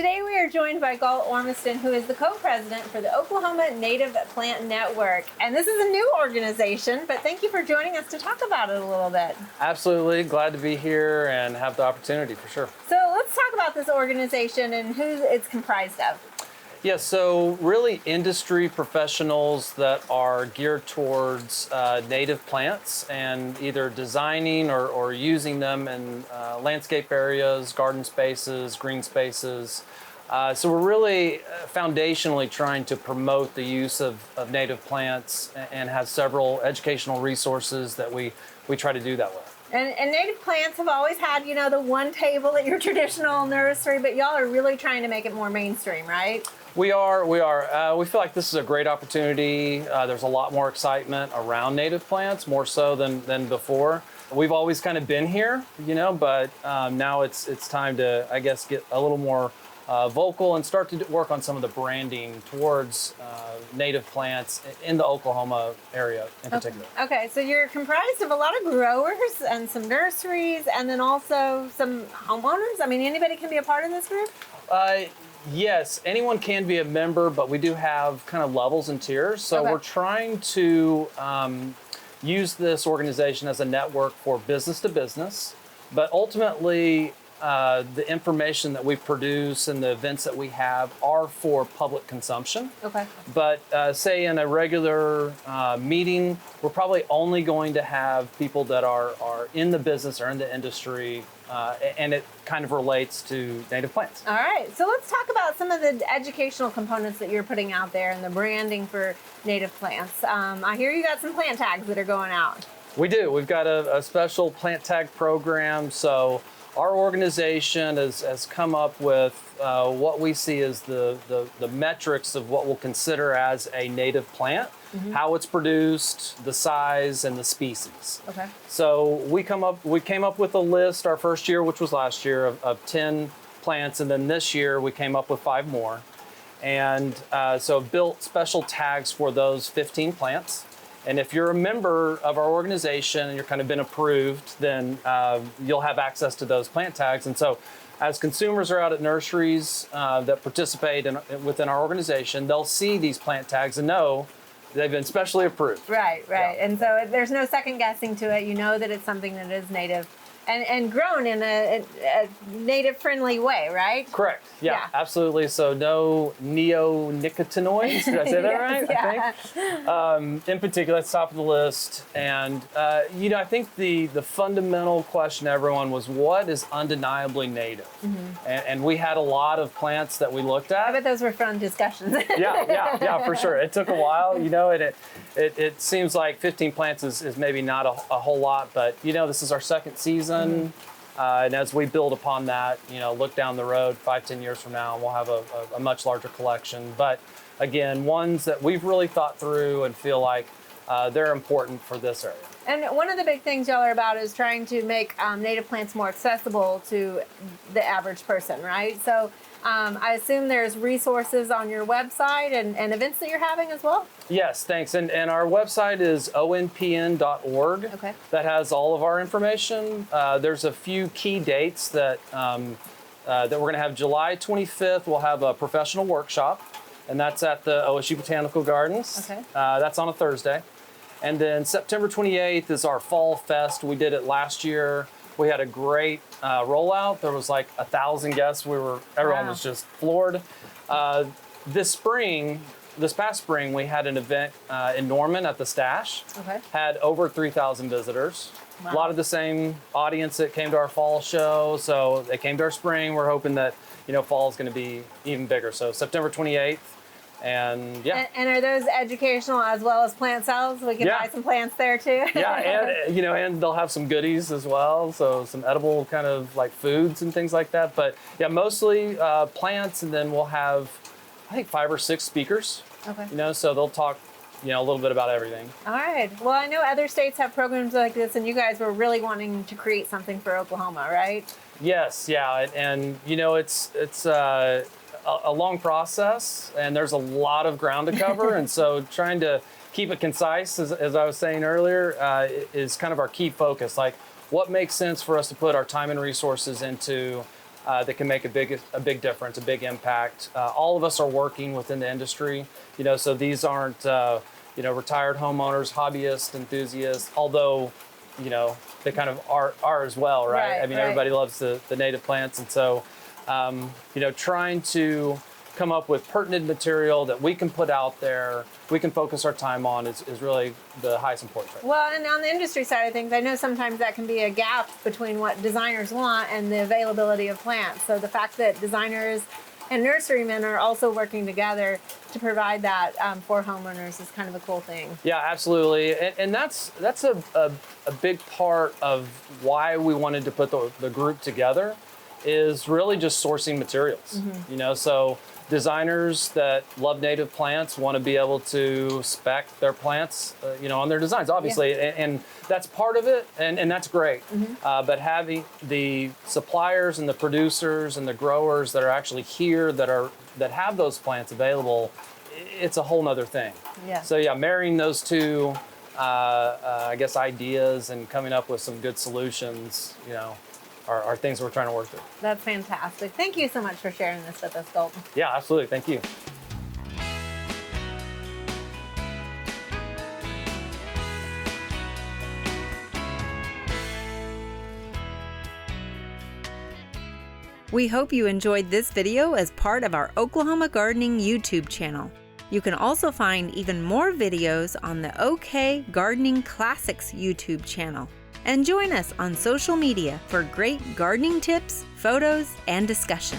today we are joined by Galt Ormiston, who is the co-president for the Oklahoma Native Plant Network. And this is a new organization, but thank you for joining us to talk about it a little bit. Absolutely. Glad to be here and have the opportunity for sure. So let's talk about this organization and who it's comprised of. Yeah, so really industry professionals that are geared towards native plants and either designing or using them in landscape areas, garden spaces, green spaces. So we're really foundationally trying to promote the use of native plants and have several educational resources that we try to do that with. And native plants have always had, you know, the one table at your traditional nursery, but y'all are really trying to make it more mainstream, right? We are. We feel like this is a great opportunity. There's a lot more excitement around native plants, more so than before. We've always kind of been here, you know, but now it's time to, I guess, get a little more vocal and start to work on some of the branding towards native plants in the Oklahoma area in particular. Okay, so you're comprised of a lot of growers and some nurseries and then also some homeowners. I mean, anybody can be a part of this group? Yes, anyone can be a member, but we do have kind of levels and tiers. So Okay. we're trying to use this organization as a network for business to business, but ultimately the information that we produce and the events that we have are for public consumption. Okay. But say in a regular meeting, we're probably only going to have people that are in the business or in the industry, and it kind of relates to native plants. All right, so let's talk about some of the educational components that you're putting out there and the branding for native plants. I hear you got some plant tags that are going out. We do. We've got a special plant tag program. So our organization has come up with what we see as the metrics of what we'll consider as a native plant, how it's produced, the size, and the species. Okay. So we came up with a list our first year, which was last year, of 10 plants, and then this year we came up with 5 more. And so built special tags for those 15 plants. And if you're a member of our organization and you're kind of been approved, then you'll have access to those plant tags. And so as consumers are out at nurseries that participate within our organization, they'll see these plant tags and know they've been specially approved. Right. Yeah. And so there's no second guessing to it. You know that it's something that is native and grown in a native friendly way, right? Correct. Yeah, absolutely. So no neonicotinoids. Did I say that right? Yeah. I think. In particular, that's top of the list. And I think the fundamental question to everyone was, what is undeniably native? And we had a lot of plants that we looked at. I bet those were fun discussions. Yeah, for sure. It took a while, and it seems like 15 plants is maybe not a whole lot, but this is our second season. And as we build upon that, look down the road 5-10 years from now, we'll have a much larger collection. But again, ones that we've really thought through and feel like they're important for this area. And one of the big things y'all are about is trying to make native plants more accessible to the average person, right? So I assume there's resources on your website and events that you're having as well? Yes, thanks. And our website is onpn.org. Okay. That has all of our information. There's a few key dates that we're going to have. July 25th, we'll have a professional workshop, and that's at the OSU Botanical Gardens. Okay. That's on a Thursday. And then September 28th is our Fall Fest. We did it last year. We had a great rollout. There was like 1,000 guests. Everyone was just floored. This past spring, we had an event in Norman at the Stash. Okay. Had over 3,000 visitors. Wow. A lot of the same audience that came to our fall show. So they came to our spring. We're hoping that fall is going to be even bigger. So September 28th. And yeah. And are those educational as well as plant sales? We can buy some plants there too. Yeah, and they'll have some goodies as well. So some edible kind of like foods and things like that. But yeah, mostly plants, and then we'll have I think 5 or 6 speakers. Okay. So they'll talk a little bit about everything. All right. Well, I know other states have programs like this, and you guys were really wanting to create something for Oklahoma, right? Yes, yeah, and it's a long process, and there's a lot of ground to cover, and so trying to keep it concise, as I was saying earlier, is kind of our key focus. Like, what makes sense for us to put our time and resources into that can make a big difference, a big impact. All of us are working within the industry, so these aren't retired homeowners, hobbyists, enthusiasts, although they kind of are as well, right? I mean, everybody loves the native plants, and so trying to come up with pertinent material that we can put out there, we can focus our time on is really the highest importance. Right? Well, and on the industry side of things, I know sometimes that can be a gap between what designers want and the availability of plants. So the fact that designers and nurserymen are also working together to provide that for homeowners is kind of a cool thing. Yeah, absolutely. And that's a big part of why we wanted to put the group together, is really just sourcing materials. So designers that love native plants want to be able to spec their plants, on their designs, obviously, and that's part of it, and that's great. But having the suppliers and the producers and the growers that are actually here that have those plants available, it's a whole nother thing. Yeah. So yeah, marrying those two, I guess, ideas and coming up with some good solutions, are things we're trying to work through. That's fantastic. Thank you so much for sharing this with us, Galt. Yeah, absolutely. Thank you. We hope you enjoyed this video as part of our Oklahoma Gardening YouTube channel. You can also find even more videos on the OK Gardening Classics YouTube channel. And join us on social media for great gardening tips, photos, and discussion.